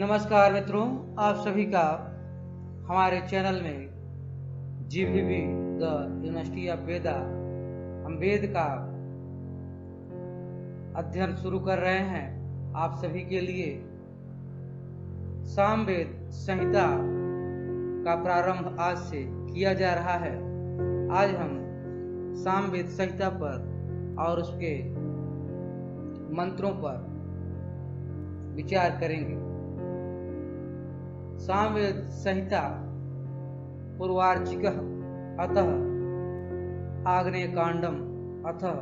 नमस्कार मित्रों, आप सभी का हमारे चैनल में GVB द यूनिवर्सिटी ऑफ वेदा हम वेद का अध्ययन शुरू कर रहे हैं। आप सभी के लिए सामवेद संहिता का प्रारंभ आज से किया जा रहा है। आज हम सामवेद संहिता पर और उसके मंत्रों पर विचार करेंगे। सामवेद संहिता पूर्वार्चिकः अतः आग्नेय कांडम अतः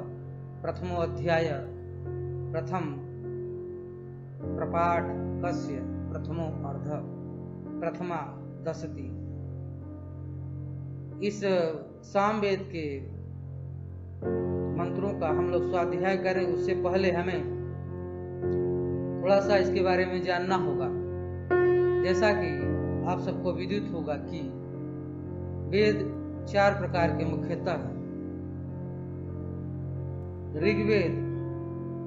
प्रथमो अध्याय प्रथम प्रपाठ कस्य प्रथमो अर्ध प्रथमा दशति। इस सामवेद के मंत्रों का हम लोग स्वाध्याय करें उससे पहले हमें थोड़ा सा इसके बारे में जानना होगा। जैसा कि आप सबको विदित होगा कि वेद 4 प्रकार के मुख्यतः हैं: ऋग्वेद,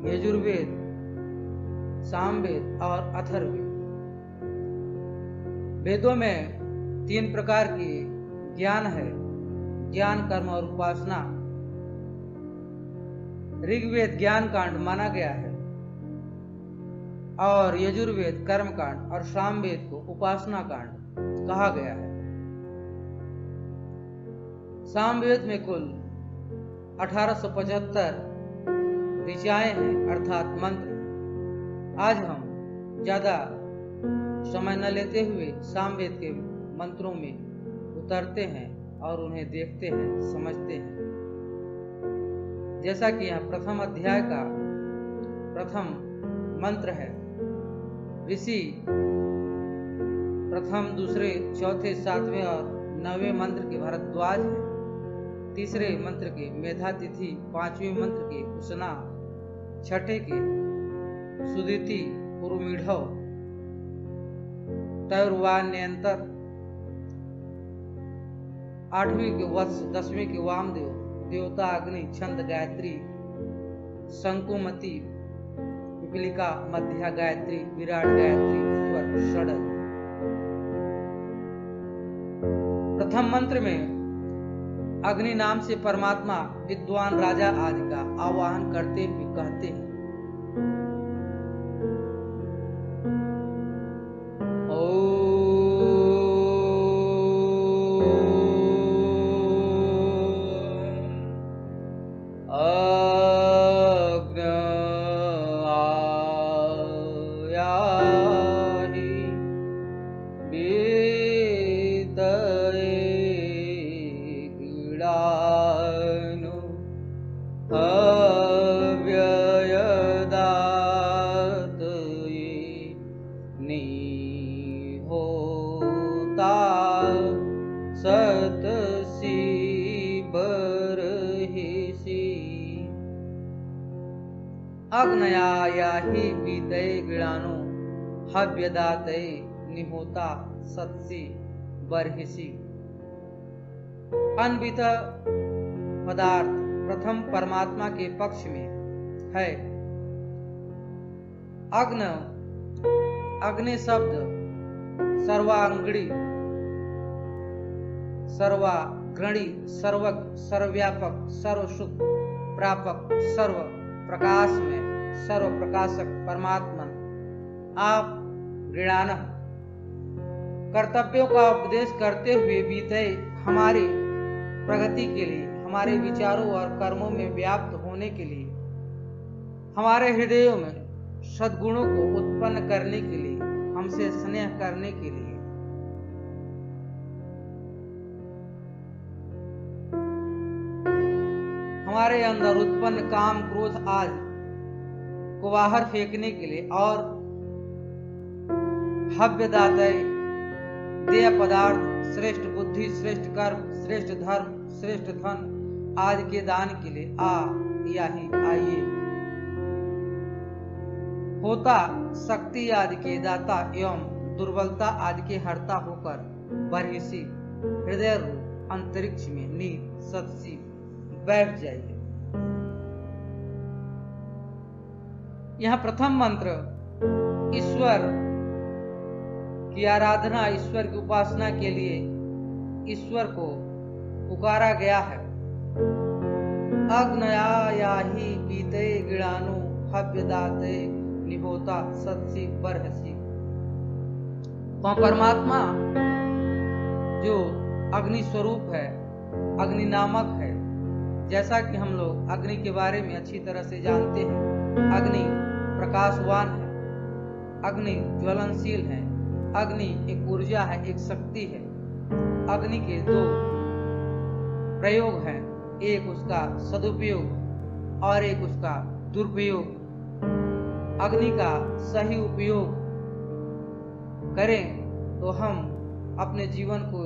यजुर्वेद, सामवेद और अथर्ववेद। वेदों में 3 प्रकार की ज्ञान है: ज्ञान, कर्म और उपासना। ऋग्वेद ज्ञान कांड माना गया है और यजुर्वेद कर्म कांड और सामवेद को उपासना कांड कहा गया है। सामवेद में कुल 1875 ऋचाएं हैं अर्थात मंत्र। आज हम ज्यादा समय न लेते हुए सामवेद के मंत्रों में उतरते हैं और उन्हें देखते हैं, समझते हैं। जैसा कि यहाँ प्रथम अध्याय का प्रथम मंत्र है। ऋषि प्रथम, दूसरे, चौथे, 7वें और 9वें मंत्र के भारद्वाज हैं। तीसरे मंत्र के मेधातिथि, 5वें मंत्र के उष्णा, 6ठे के सुदिति पुरुमीढ़व, तैर्वाण्यंतर, 8वें के वत्स, 10वें के वामदेव, देवता अग्नि, छंद गायत्री, शंकुमति, पिपलिका, मध्या गायत्री, विराट गायत्री, स्वर, षडज। प्रथम मंत्र में अग्नि नाम से परमात्मा विद्वान राजा आदि का आवाहन करते हुए कहते हैं: अग्नयायाहि बीतये गृणानो हव्यदातये निहोता सत्सि बर्हिषि। अन्वित पदार्थ प्रथम परमात्मा के पक्ष में है। अग्नि शब्द सर्वांगणी, सर्वाग्रणी, सर्वज्ञ, सर्वव्यापक, सर्वसुख प्रापक, सर्व प्रकाश में सर्व प्रकाशक परमात्मा आप गृणान कर्तव्यों का उपदेश करते हुए बीते हमारी प्रगति के लिए, हमारे विचारों और कर्मों में व्याप्त होने के लिए, हमारे हृदयों में सद्गुणों को उत्पन्न करने के लिए, हमसे स्नेह करने के लिए। हमारे अंदर उत्पन्न काम, क्रोध आदि को बाहर फेंकने के लिए और हव्यदातये देय पदार्थ, श्रेष्ठ बुद्धि, श्रेष्ठ कर्म, श्रेष्ठ धर्म, श्रेष्ठ धन आदि के दान के लिए आइए। होता शक्ति आदि के दाता एवं दुर्बलता आदि के हरता होकर बर्हिषि हृदय रूप अंतरिक्ष में नील सत्सी बैठ जाइए। यहाँ प्रथम मंत्र ईश्वर की आराधना, ईश्वर की उपासना के लिए ईश्वर को पुकारा गया है। अग्नयायाहि पीते गिड़ानु हव्य दाते निहोता सत्सी बरहसी। तो परमात्मा जो अग्नि स्वरूप है, अग्नि नामक है, जैसा कि हम लोग अग्नि के बारे में अच्छी तरह से जानते हैं। अग्नि प्रकाशवान है, अग्नि ज्वलनशील है, अग्नि एक ऊर्जा है, एक शक्ति है। अग्नि के दो प्रयोग हैं, एक उसका सदुपयोग और एक उसका दुरुपयोग। अग्नि का सही उपयोग करें तो हम अपने जीवन को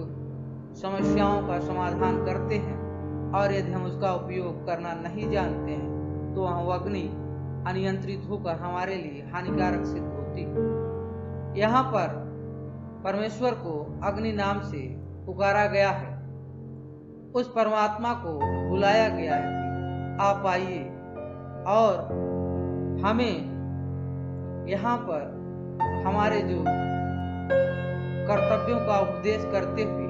समस्याओं का समाधान करते हैं, और यदि हम उसका उपयोग करना नहीं जानते हैं तो वह अग्नि अनियंत्रित होकर हमारे लिए हानिकारक सिद्ध होती है। यहाँ पर परमेश्वर को अग्नि नाम से पुकारा गया है। उस परमात्मा को बुलाया गया है कि आप आइए, और हमें यहाँ पर हमारे जो कर्तव्यों का उपदेश करते हुए,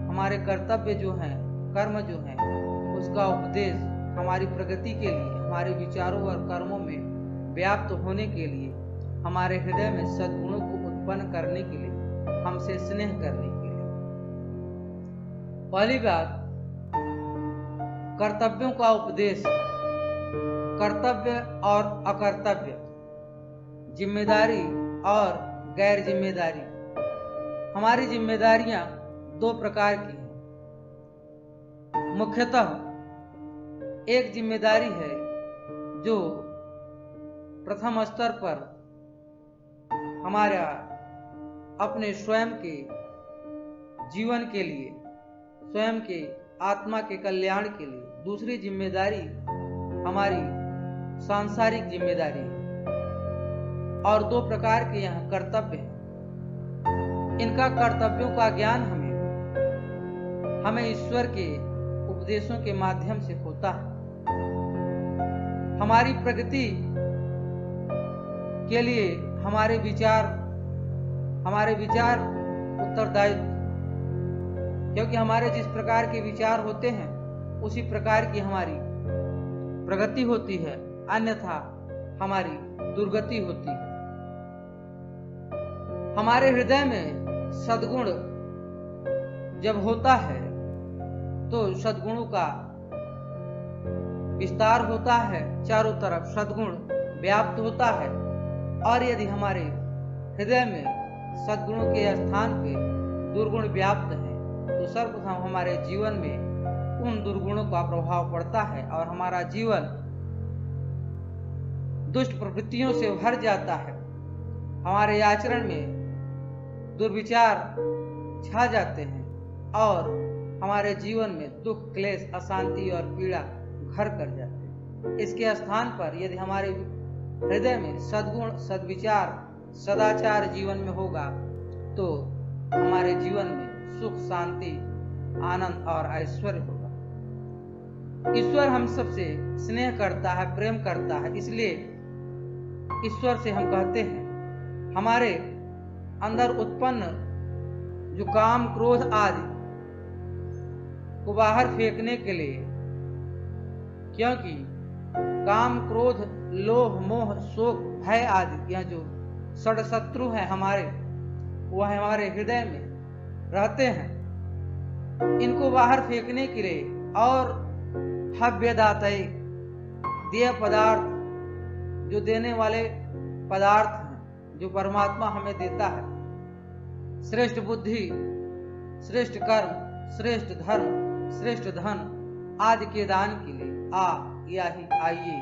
हमारे कर्तव्य जो हैं, कर्म जो हैं, उसका उपदेश हमारी प्रगति के लिए, हमारे विचारों और कर्मों में व्याप्त होने के लिए, हमारे हृदय में सद्गुणों को उत्पन्न करने के लिए, हमसे स्नेह करने के लिए। पहली बात, कर्तव्यों का उपदेश। कर्तव्य और अकर्तव्य, जिम्मेदारी और गैर जिम्मेदारी। हमारी जिम्मेदारियां दो प्रकार की हैं। मुख्यतः एक जिम्मेदारी है जो प्रथम स्तर पर हमारा अपने स्वयं के जीवन के लिए, स्वयं के आत्मा के कल्याण के लिए। दूसरी जिम्मेदारी हमारी सांसारिक जिम्मेदारी है, और दो प्रकार के यहाँ कर्तव्य हैं। इनका कर्तव्यों का ज्ञान हमें ईश्वर के उपदेशों के माध्यम से होता है। हमारी प्रगति के लिए हमारे विचार उत्तरदायित्व, क्योंकि हमारे जिस प्रकार के विचार होते हैं उसी प्रकार की हमारी प्रगति होती है, अन्यथा हमारी दुर्गति होती है। हमारे हृदय में सद्गुण जब होता है तो सद्गुणों का विस्तार होता है, चारों तरफ सद्गुण व्याप्त होता है। और यदि हमारे हृदय में सद्गुणों के स्थान पे दुर्गुण व्याप्त हैं तो सर्वप्रथम हमारे जीवन में उन दुर्गुणों का प्रभाव पड़ता है और हमारा जीवन दुष्ट प्रवृत्तियों से भर जाता है। हमारे आचरण में दुर्विचार छा जाते हैं और हमारे जीवन में दुख, क्लेश, अशांति और पीड़ा घर कर जाते हैं। इसके स्थान पर यदि हमारे हृदय में सद्गुण, सद्विचार, सदाचार जीवन में होगा तो हमारे जीवन में सुख, शांति, आनंद और ऐश्वर्य होगा। ईश्वर हम सबसे स्नेह करता है, प्रेम करता है, इसलिए ईश्वर से हम कहते हैं हमारे अंदर उत्पन्न जो काम, क्रोध आदि को बाहर फेंकने के लिए, क्योंकि काम, क्रोध, लोभ, मोह, शोक, भय आदि यह जो षड्शत्रु हैं हमारे, वह हमारे हृदय में रहते हैं। इनको बाहर फेंकने के लिए और हव्यदातय, देय पदार्थ, जो देने वाले पदार्थ हैं जो परमात्मा हमें देता है, श्रेष्ठ बुद्धि, श्रेष्ठ कर्म, श्रेष्ठ धर्म, श्रेष्ठ धन आदि के दान के लिए याही आइए,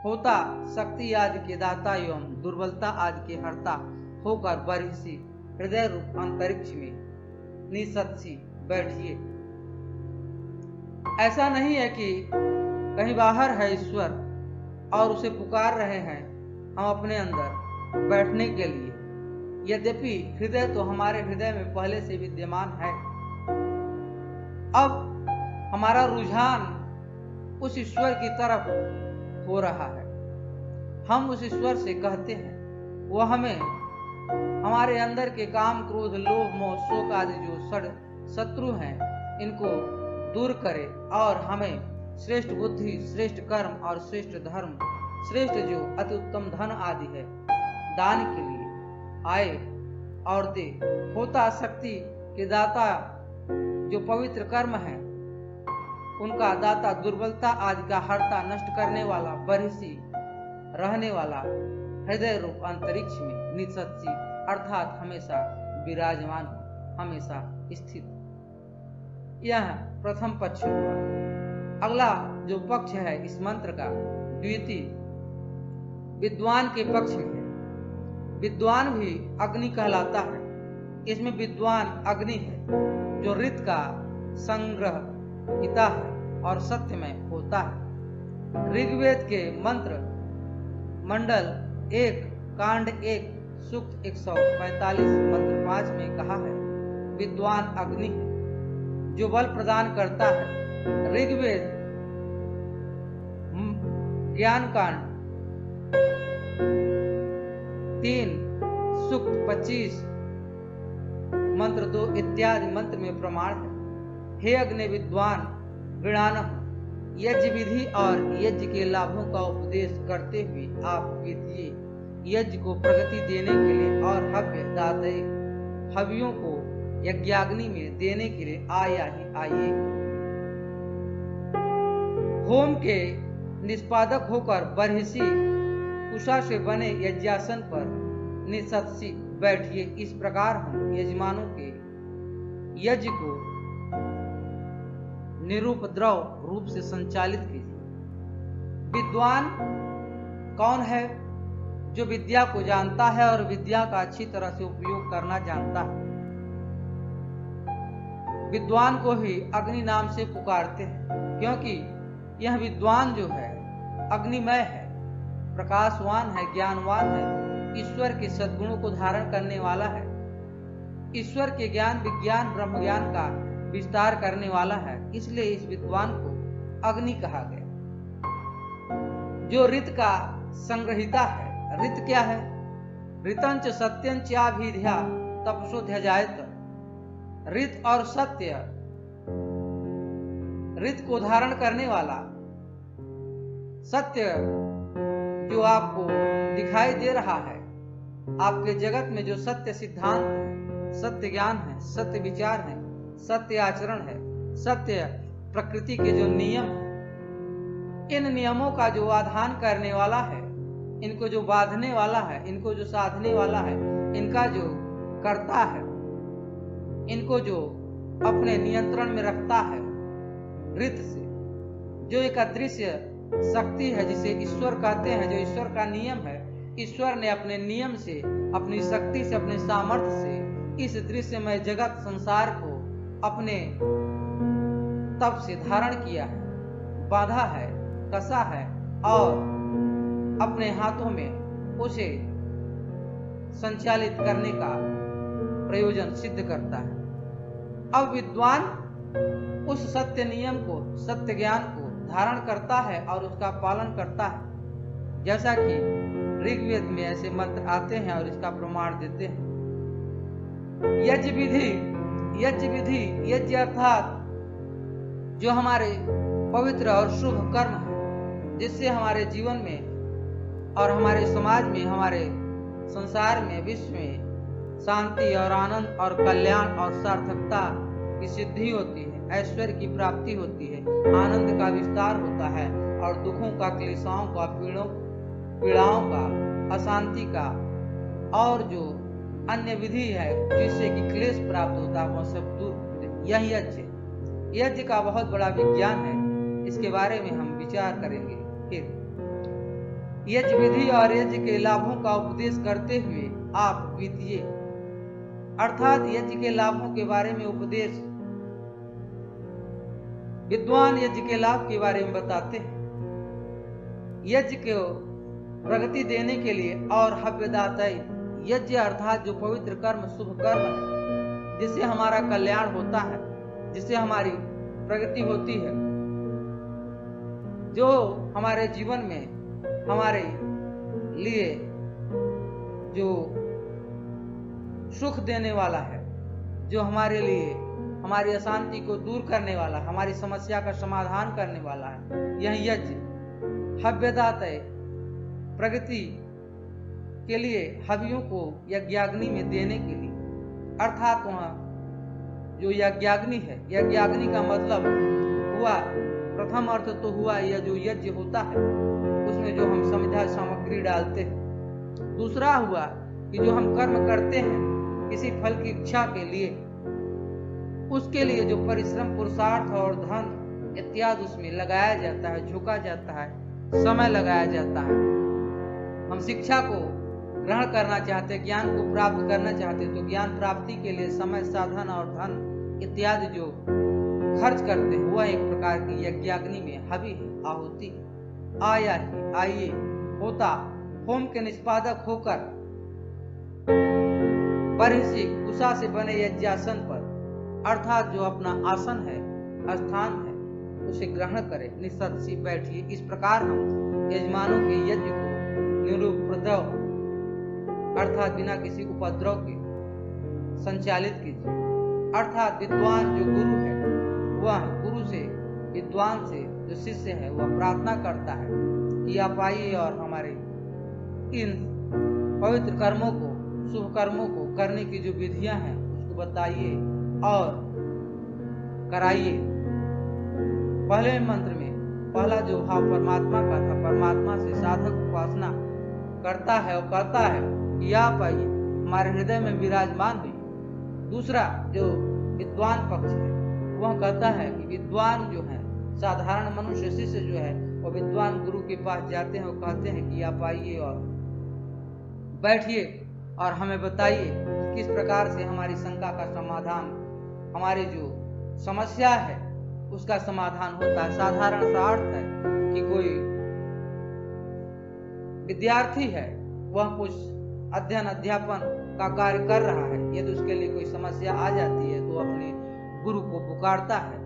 होता शक्ति आदि के दाता एवं दुर्बलता आदि के हरता होकर बरसी हृदय रूप अंतरिक्ष में निसत्सी बैठिए। ऐसा नहीं है कि कहीं बाहर है ईश्वर और उसे पुकार रहे हैं हम अपने अंदर बैठने के लिए, यद्यपि हृदय तो हमारे हृदय में पहले से विद्यमान है। अब हमारा रुझान उस ईश्वर की तरफ हो रहा है। हम उस ईश्वर से कहते हैं, वह हमें हमारे अंदर के काम, क्रोध, लोभ, मोह, शोक आदि जो शत्रु हैं, इनको दूर करे और हमें श्रेष्ठ बुद्धि, श्रेष्ठ कर्म और श्रेष्ठ धर्म, श्रेष्ठ जो अति उत्तम धन आदि है दान के लिए आए और दे। होता शक्ति के दाता जो पवित्र कर्म है उनका दाता, दुर्बलता आदि का हरता, नष्ट करने वाला, बरसी रहने वाला, हृदय रूप अंतरिक्ष में निसत्सी अर्थात हमेशा विराजमान, हमेशा स्थित। यह प्रथम पक्ष हुआ। अगला जो पक्ष है इस मंत्र का, द्वितीय विद्वान के पक्ष में है। विद्वान भी अग्नि कहलाता है। इसमें विद्वान अग्नि है जो ऋत का संग्रह हिता है और सत्यमय होता है। ऋग्वेद के मंत्र मंडल 1 कांड 1 सूक्त 145 मंत्र 5 में कहा है, विद्वान अग्नि है जो बल प्रदान करता है। ऋग्वेद ज्ञान कांड 3 सूक्त 25 मंत्र 2 इत्यादि मंत्र में प्रमाण है। हे अग्नि विद्वान गृणानः, यज्ञ विधि और यज्ञ के लाभों का उपदेश करते हुए आप विधिये यज्ञ को प्रगति देने के लिए और हव्य दातये हव्यों को यज्ञाग्नि में देने के लिए आइए। होम के निष्पादक होकर बरहिसी कुशा से बने यज्ञासन पर निसत्सी बैठिए। इस प्रकार हम यजमानों के यज्ञ को निरुपद्रव रूप से संचालित कीजिए। विद्वान कौन है? जो विद्या को जानता है और विद्या का अच्छी तरह से उपयोग करना जानता है। विद्वान को ही अग्नि नाम से पुकारते हैं, क्योंकि यह विद्वान जो है अग्निमय है, प्रकाशवान है, ज्ञानवान है, ईश्वर के सद्गुणों को धारण करने वाला है, ईश्वर के ज्ञान, विज्ञान, ब्रह्म ज्ञान का विस्तार करने वाला है। इसलिए इस विद्वान को अग्नि कहा गया। जो ऋत का संग्रहिता है। ऋत क्या है? ऋतंच सत्यंच आभिध्या तपसोध्यजायत। ऋत और सत्य, ऋत को धारण करने वाला, सत्य जो आपको दिखाई दे रहा है, आपके जगत में जो सत्य सिद्धांत है, सत्य ज्ञान है, सत्य विचार है, सत्य आचरण है, सत्य प्रकृति के जो नियम है, इन नियमों का जो आधान करने वाला है, इनको जो बांधने वाला है, इनको जो साधने वाला है, इनका जो करता है, इनको जो अपने नियंत्रण में रखता है, ऋत से जो एक अदृश्य शक्ति है जिसे ईश्वर कहते हैं, जो ईश्वर का नियम है। ईश्वर ने अपने नियम से, अपनी शक्ति से, अपने सामर्थ्य से इस दृश्यमय जगत संसार को अपने तप से धारण किया है, बांधा है, कसा है और अपने हाथों में उसे संचालित करने का प्रयोजन सिद्ध करता है। अब विद्वान उस सत्य नियम को, सत्य ज्ञान को धारण करता है और उसका पालन करता है। जैसा कि ऋग्वेद में ऐसे मंत्र आते हैं और इसका प्रमाण देते हैं। यज्ञ विधि, यज्ञ अर्थात जो हमारे पवित्र और शुभ कर्म है, जिससे हमारे जीवन में और हमारे समाज में, हमारे संसार में, विश्व में शांति और आनंद और कल्याण और सार्थकता की सिद्धि होती है, ऐश्वर्य की प्राप्ति होती है, आनंद का विस्तार होता है और दुखों का, क्लेशाओं का, पीड़ाओं का, अशांति का और जो अन्य विधि है जिससे कि क्लेश प्राप्त होता है, वह सब दूर। यह यज्ञ का बहुत बड़ा विज्ञान है। इसके बारे में हम विचार करेंगे। फिर यज्ञ विधि और यज्ञ के लाभों का उपदेश करते हुए आप विधिये, अर्थात यज्ञ के लाभों के बारे में उपदेश, विद्वान यज्ञ के लाभ के बारे में बताते हैं। यज्ञ को प्रगति देने के लिए और हव्यदातय, यज्ञ अर्थात जो पवित्र कर्म, शुभ कर्म है, जिससे हमारा कल्याण होता है, जिससे हमारी प्रगति होती है, जो हमारे जीवन में हमारे लिए जो सुख देने वाला है, जो हमारे लिए हमारी अशांति को दूर करने वाला, हमारी समस्या का समाधान करने वाला है। यह यज्ञ हव्यदातय प्रगति के लिए हवियों को यज्ञाग्नि में देने के लिए, अर्थात वहाँ जो यज्ञाग्नि है, यज्ञाग्नि का मतलब हुआ, प्रथम अर्थ तो हुआ यह जो यज्ञ होता है उसमें जो हम समझा सामग्री डालते हैं। दूसरा हुआ कि जो हम कर्म करते हैं किसी फल की इच्छा के लिए, उसके लिए जो परिश्रम, पुरुषार्थ और धन इत्यादि उसमें लगाया जाता है, झोंका जाता है, समय लगाया जाता है। हम शिक्षा को ग्रहण करना चाहते, ज्ञान को प्राप्त करना चाहते, तो ज्ञान प्राप्ति के लिए समय, साधन और धन इत्यादि जो खर्च करते हैं वह एक प्रकार की यज्ञाग्नि में हवि है, आहुति है। आया ही आइए होता होम के निष्पादक होकर बरहिसी कुशा से बने यज्ञासन पर, अर्थात जो अपना आसन है, स्थान है, उसे ग्रहण करे, निसर्षि बैठिए। इस प्रकार हम यजमानों के यज्ञ को निरुपद्रव अर्थात बिना किसी उपद्रव के संचालित कीजिए। अर्थात विद्वान जो गुरु है वह गुरु से, विद्वान से जो शिष्य है वह प्रार्थना करता है कि आप आइए और हमारे इन पवित्र कर्मों को, शुभ कर्मों को करने की जो विधियां हैं उसको बताइए और कराइए। पहले मंत्र में पहला जो भाव परमात्मा का था, परमात्मा से साधक उपासना करता है और कहता है कि आप आइए हमारे हृदय में विराजमान हुई। दूसरा जो विद्वान पक्ष है वह कहता है कि विद्वान जो है, साधारण मनुष्य शिष्य जो है वो विद्वान गुरु के पास जाते हैं और कहते हैं कि आप आइए और बैठिए और हमें बताइए कि किस प्रकार से हमारी शंका का समाधान, हमारी जो समस्या है उसका समाधान होता है। साधारण सा अर्थ है कि कोई विद्यार्थी है, वह कुछ अध्ययन अध्यापन का कार्य कर रहा है, यदि उसके लिए कोई समस्या आ जाती है तो अपने गुरु को पुकारता है,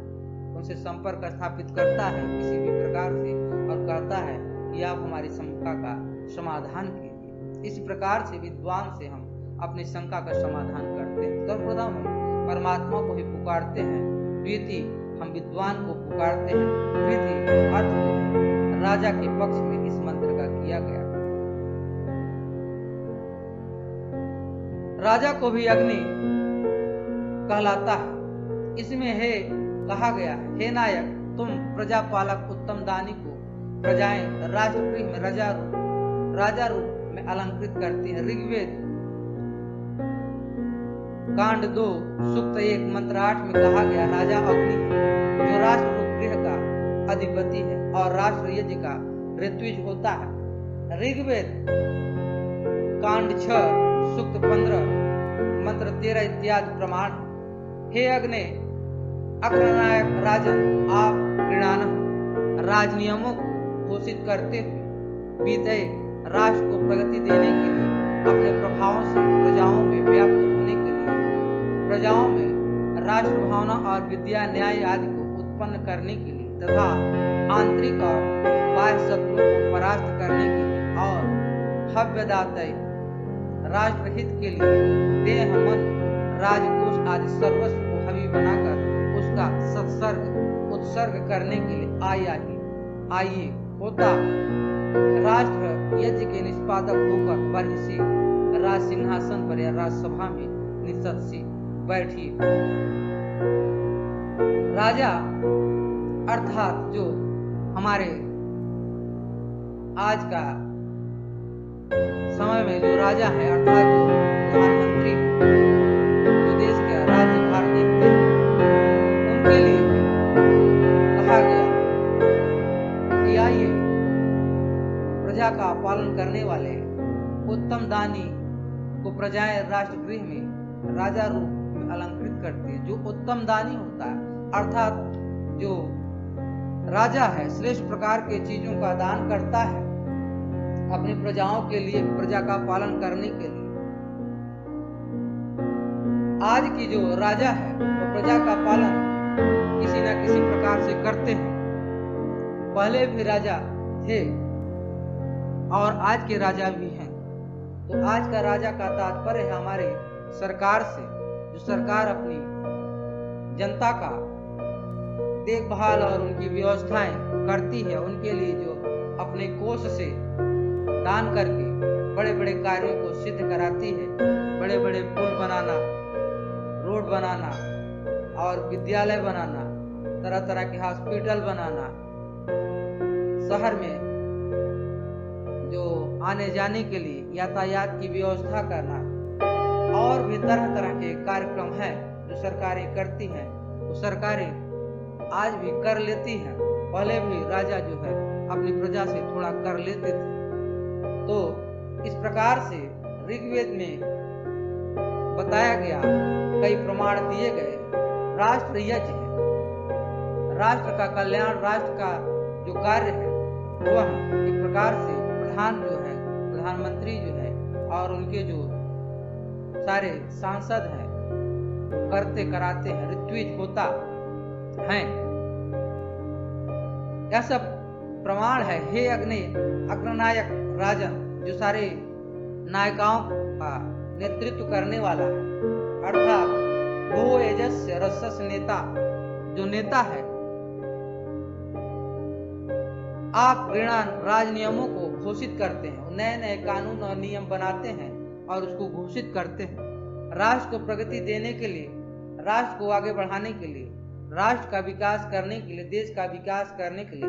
उनसे संपर्क स्थापित करता है किसी भी प्रकार से और कहता है कि आप हमारी शंका का समाधान कीजिए। इस प्रकार से विद्वान से हम अपनी शंका का समाधान करते हैं। सर्वप्रथम हम परमात्मा को ही पुकारते हैं, द्वितीय हम विद्वान को पुकारते हैं, तृतीय अर्थ जो है राजा के पक्ष में इस मंत्र का किया गया। राजा को भी अग्नि कहलाता है। इसमें है कहा गया है, हे नायक, तुम प्रजापालक उत्तम दानी को प्रजाएं राष्ट्रगृह में राजा रूप में अलंकृत करती है। ऋग्वेद कांड 2 सूक्त 1 मंत्र 8 में कहा गया, राजा अग्नि है जो राष्ट्र रूप गृह का अधिपति है और राष्ट्र यज्ञ का ऋत्विज होता है। ऋग्वेद कांड 6 सूक्त 15 मंत्र 13 इत्यादि प्रमाण है। हे अग्नि अग्रनायक राजन, आप गृणान राज नियमों को घोषित करते हुए विदय राष्ट्र को प्रगति देने के लिए, अपने प्रभावों से प्रजाओं में व्याप्त होने के लिए, प्रजाओं में राष्ट्र भावना और विद्या न्याय आदि को उत्पन्न करने के लिए तथा आंतरिक और बाह्य शत्रुओं को परास्त करने के लिए और हव्यदातय राष्ट्र हित के लिए देह, मन, राजकोष आदि सर्वस्व को हवि बनाकर उसका सत्सर्ग उत्सर्ग करने के लिए आइए होता राष्ट्र यज्ञ के निष्पादक होकर बरहिसी राज सिंहासन पर या राजसभा में निसर्षि बैठिए। राजा अर्थात जो हमारे आज का समय में जो राजा है, अर्थात जो प्रधानमंत्री जो देश के राज्यभार देखते हैं, उनके लिए कहा गया कि आइए प्रजा का पालन करने वाले उत्तम दानी को प्रजाएं राष्ट्रगृह में राजा रूप में अलंकृत करती है। जो उत्तम दानी होता है अर्थात जो राजा है, श्रेष्ठ प्रकार के चीजों का दान करता है अपनी प्रजाओं के लिए, प्रजा का पालन करने के लिए। आज की जो राजा है वो प्रजा का पालन किसी न किसी प्रकार से करते हैं। पहले भी राजा थे और आज के राजा भी हैं। तो आज का राजा का तात्पर्य है हमारे सरकार से, जो सरकार अपनी जनता का देखभाल और उनकी व्यवस्थाएं करती है, उनके लिए जो अपने कोष से दान करके बड़े बड़े कार्यों को सिद्ध कराती है, बड़े बड़े पुल बनाना, रोड बनाना और विद्यालय बनाना, तरह तरह के हॉस्पिटल बनाना, शहर में जो आने जाने के लिए यातायात की व्यवस्था करना और भी तरह तरह के कार्यक्रम हैं जो सरकारें करती हैं, वो सरकारें आज भी कर लेती हैं। पहले भी राजा जो है अपनी प्रजा से थोड़ा कर लेते थे। तो इस प्रकार से ऋग्वेद में बताया गया, कई प्रमाण दिए गए। राष्ट्र यज्ञ है, राष्ट्र का कल्याण, राष्ट्र का जो कार्य है वह एक प्रकार से प्रधान जो है, प्रधानमंत्री जो है और उनके जो सारे सांसद हैं करते कराते हैं, ऋत्विज होता हैं। यह सब प्रमाण है। हे अग्रनायक राजन, जो सारे नायिकाओं का नेतृत्व करने वाला है, अर्थात भो एजस्य रसस नेता, जो नेता है, आप ऋणान राज नियमों को घोषित करते हैं, नए नए कानून और नियम बनाते हैं और उसको घोषित करते हैं। राष्ट्र को प्रगति देने के लिए, राष्ट्र को आगे बढ़ाने के लिए, राष्ट्र का विकास करने के लिए, देश का विकास करने के लिए,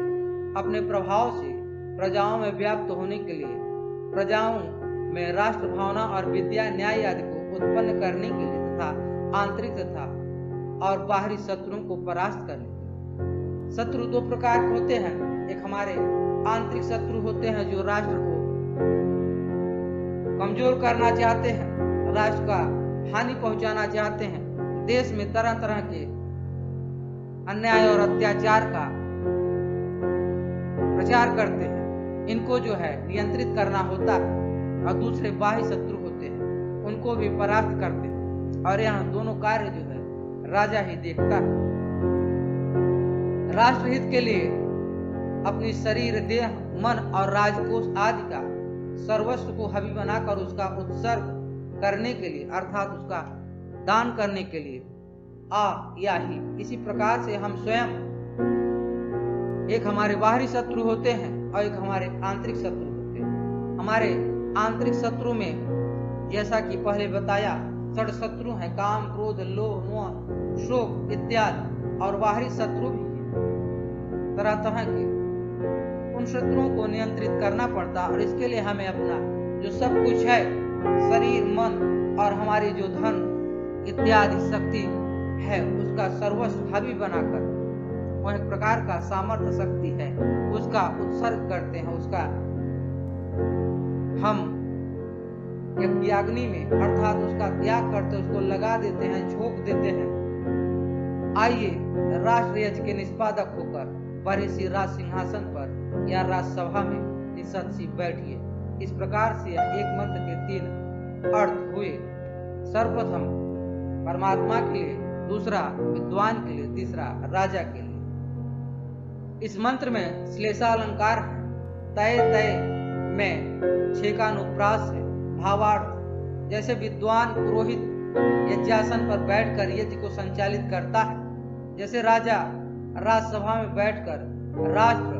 अपने प्रभाव से प्रजाओं में व्याप्त होने के लिए, प्रजाओं में राष्ट्र भावना और विद्या न्याय आदि को उत्पन्न करने के लिए तथा आंतरिक तथा और बाहरी शत्रुओं को परास्त करने के लिए। शत्रु दो प्रकार के होते हैं। एक हमारे आंतरिक शत्रु होते हैं जो राष्ट्र को कमजोर करना चाहते हैं, राष्ट्र का हानि पहुंचाना चाहते हैं, देश में तरह तरह के अन्याय और अत्याचार का प्रचार करते हैं। इनको जो है नियंत्रित करना होता है। और दूसरे बाह्य शत्रु होते हैं, उनको भी परास्त करते हैं। और यहाँ दोनों कार्य जो है राजा ही देखता है। राष्ट्रहित के लिए अपनी शरीर, देह, मन और राजकोष आदि का सर्वस्व को हवि बनाकर उसका उत्सर्ग करने के लिए, अर्थात उसका दान करने के लिए या ही। इसी प्रकार से हम स्वयं, एक हमारे बाहरी शत्रु होते हैं और एक हमारे आंतरिक शत्रु होते हैं। हमारे आंतरिक शत्रु में जैसा कि पहले बताया, षड शत्रु हैं, काम, क्रोध, लोभ, मोह, शोक इत्यादि। और बाहरी शत्रु भी तरह तरह के, उन शत्रुओं को नियंत्रित करना पड़ता। और इसके लिए हमें अपना जो सब कुछ है, शरीर, मन और हमारी जो धन इत्यादि शक्ति है, उसका सर्वस्व हावी बनाकर, वह एक प्रकार का सामर्थ्य शक्ति है, उसका उत्सर्ग करते हैं, उसका हम यज्ञाग्नि में, अर्थात उसका त्याग करते, उसको लगा देते हैं, झोंक देते हैं। आइए राष्ट्र यज्ञ के निष्पादक होकर बड़े सी राज सिंहासन पर या राजसभा में निषद सी बैठिए। इस प्रकार से एक मंत्र के 3 अर्थ हुए। सर्वप्रथम परमात्मा के लिए, दूसरा विद्वान के लिए, तीसरा राजा के लिए। इस मंत्र में श्लेषालंकार है, तय तय में छेकानुप्रास है, भावार्थ। जैसे विद्वान पुरोहित यज्ञासन पर बैठकर यज्ञ को संचालित करता है, जैसे राजा राजसभा में बैठकर राष्ट्र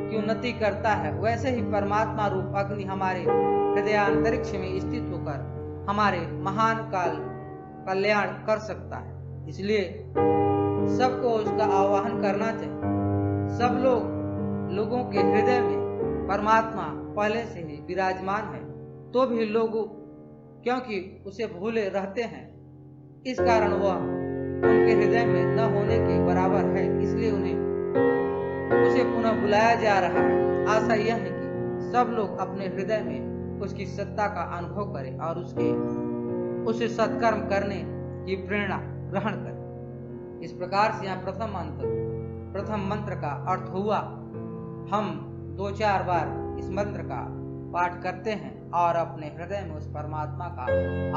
की उन्नति करता है, वैसे ही परमात्मा रूप अग्नि हमारे हृदय अंतरिक्ष में स्थित होकर हमारे महान काल कल्याण कर सकता है। इसलिए सबको उसका आवाहन करना चाहिए। सब लोगों के हृदय में परमात्मा पहले से ही विराजमान है, तो भी लोग क्योंकि उसे भूले रहते हैं, इस कारण वह उनके हृदय में न होने के बराबर है। इसलिए उसे पुनः बुलाया जा रहा है। आशा यह है कि सब लोग अपने हृदय में उसकी सत्ता का अनुभव करें और उसे सत्कर्म करने की प्रेरणा ग्रहण करें। इस प्रकार से यहाँ प्रथम मंत्र का अर्थ हुआ। हम 2-4 बार इस मंत्र का पाठ करते हैं और अपने हृदय में उस परमात्मा का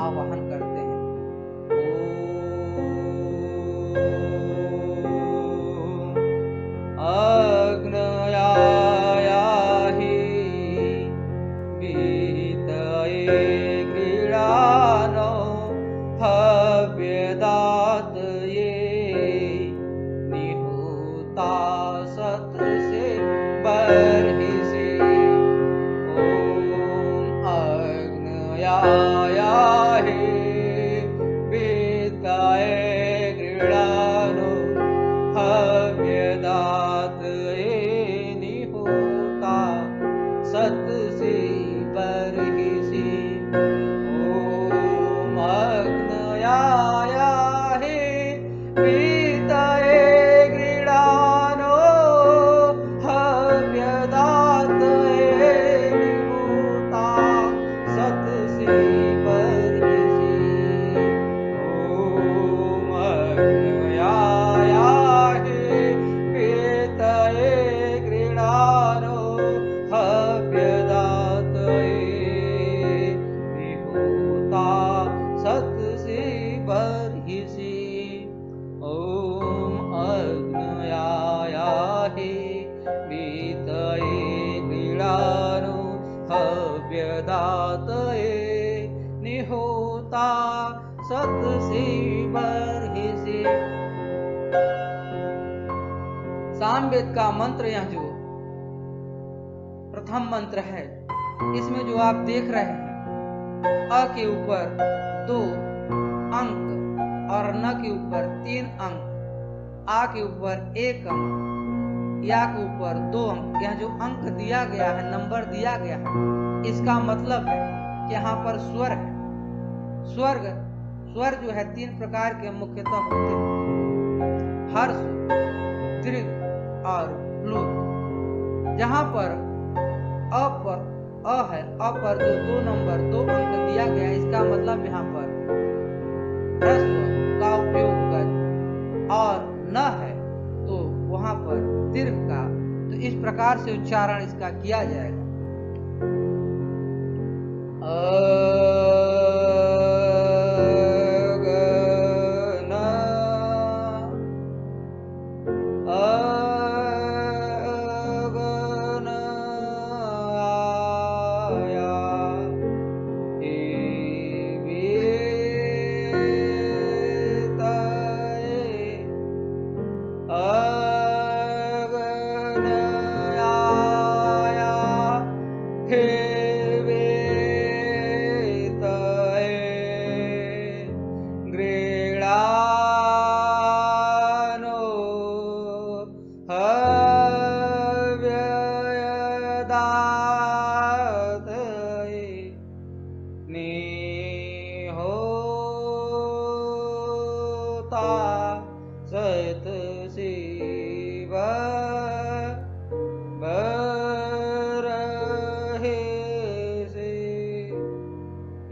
आवाहन करते हैं। अग्नयाहि विहितये क्रीडानो होता सत से बरहिसी। ओम अग्नयाया हे विद्याय गृणानो हव्यदातये निहोता सत से बरहिसी। ओम अग्नयाया हे विद्याय गृणानो हव्यदातये निहोता सत से बरहिसी। ओम अग्नयाया हे विद्याय गृणानो हव्यदातये निहोता सत से बरहिसी। ओम अग्नयाया हे विद्याय गृणानो हव्यदातये निहोता सत से बरहिसी। सामवेद का मंत्र यह जो प्रथम मंत्र है, इसमें जो आप देख रहे हैं, अ के ऊपर 2 अंक और न के ऊपर 3 अंक, आ के ऊपर 1 अंक, या के ऊपर 2 अंक, यह जो अंक दिया गया है, नंबर दिया गया है, इसका मतलब है कि यहाँ पर स्वर है। स्वर जो है 3 प्रकार के मुख्यतः होते हैं, हर्ष, दीर्घ और प्लुत। जहाँ पर अ है, अ पर जो 2 नंबर 2 अंक दिया गया है, इसका मतलब यहाँ पर ह्रस्व का उपयोग होगा, और न है तो वहां पर दीर्घ का। तो इस प्रकार से उच्चारण इसका किया जाएगा। सत से बरहिसी।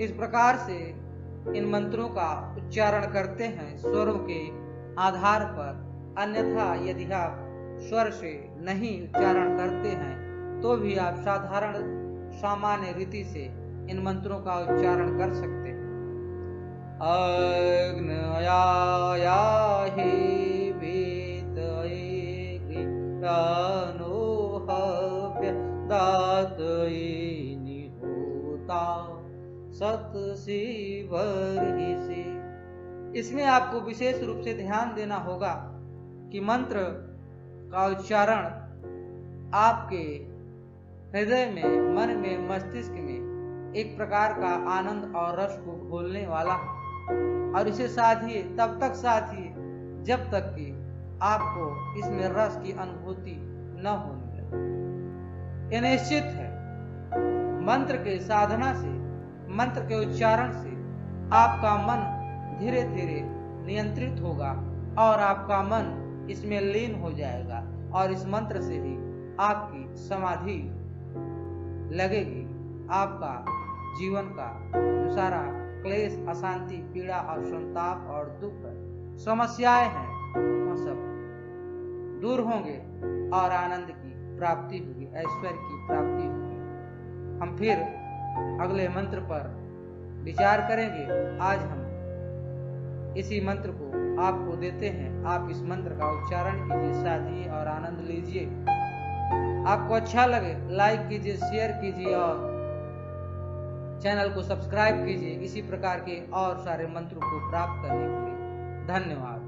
इस प्रकार से इन मंत्रों का उच्चारण करते हैं स्वरों के आधार पर। अन्यथा यदि आप स्वर से नहीं उच्चारण करते हैं तो भी आप सामान्य रीति से इन मंत्रों का उच्चारण कर सकते हैं। अग्नयाया हि विद्याय गृणानो हव्यदातये निहोता सत से बरहिसी। इसमें आपको विशेष रूप से ध्यान देना होगा कि मंत्र का उच्चारण आपके हृदय में, मन में, मस्तिष्क में एक प्रकार का आनंद और रस को घोलने वाला है, और इसे साधिए, तब तक साधिए जब तक कि आपको इसमें रस की अनुभूति न होने लगे। यह निश्चित है, मंत्र के साधना से, मंत्र के उच्चारण से आपका मन धीरे धीरे नियंत्रित होगा और आपका मन इसमें लीन हो जाएगा, और इस मंत्र से ही आपकी समाधि लगेगी। आपका जीवन का जो सारा क्लेश, अशांति, पीड़ा और संताप और दुख है, समस्याएं हैं, वह सब दूर होंगे और आनंद की प्राप्ति होगी, ऐश्वर्य की प्राप्ति होगी। हम फिर अगले मंत्र पर विचार करेंगे। आज हम इसी मंत्र को आपको देते हैं। आप इस मंत्र का उच्चारण कीजिए, साधिए और आनंद लीजिए। आपको अच्छा लगे लाइक कीजिए, शेयर कीजिए और चैनल को सब्सक्राइब कीजिए इसी प्रकार के और सारे मंत्रों को प्राप्त करने के लिए। धन्यवाद।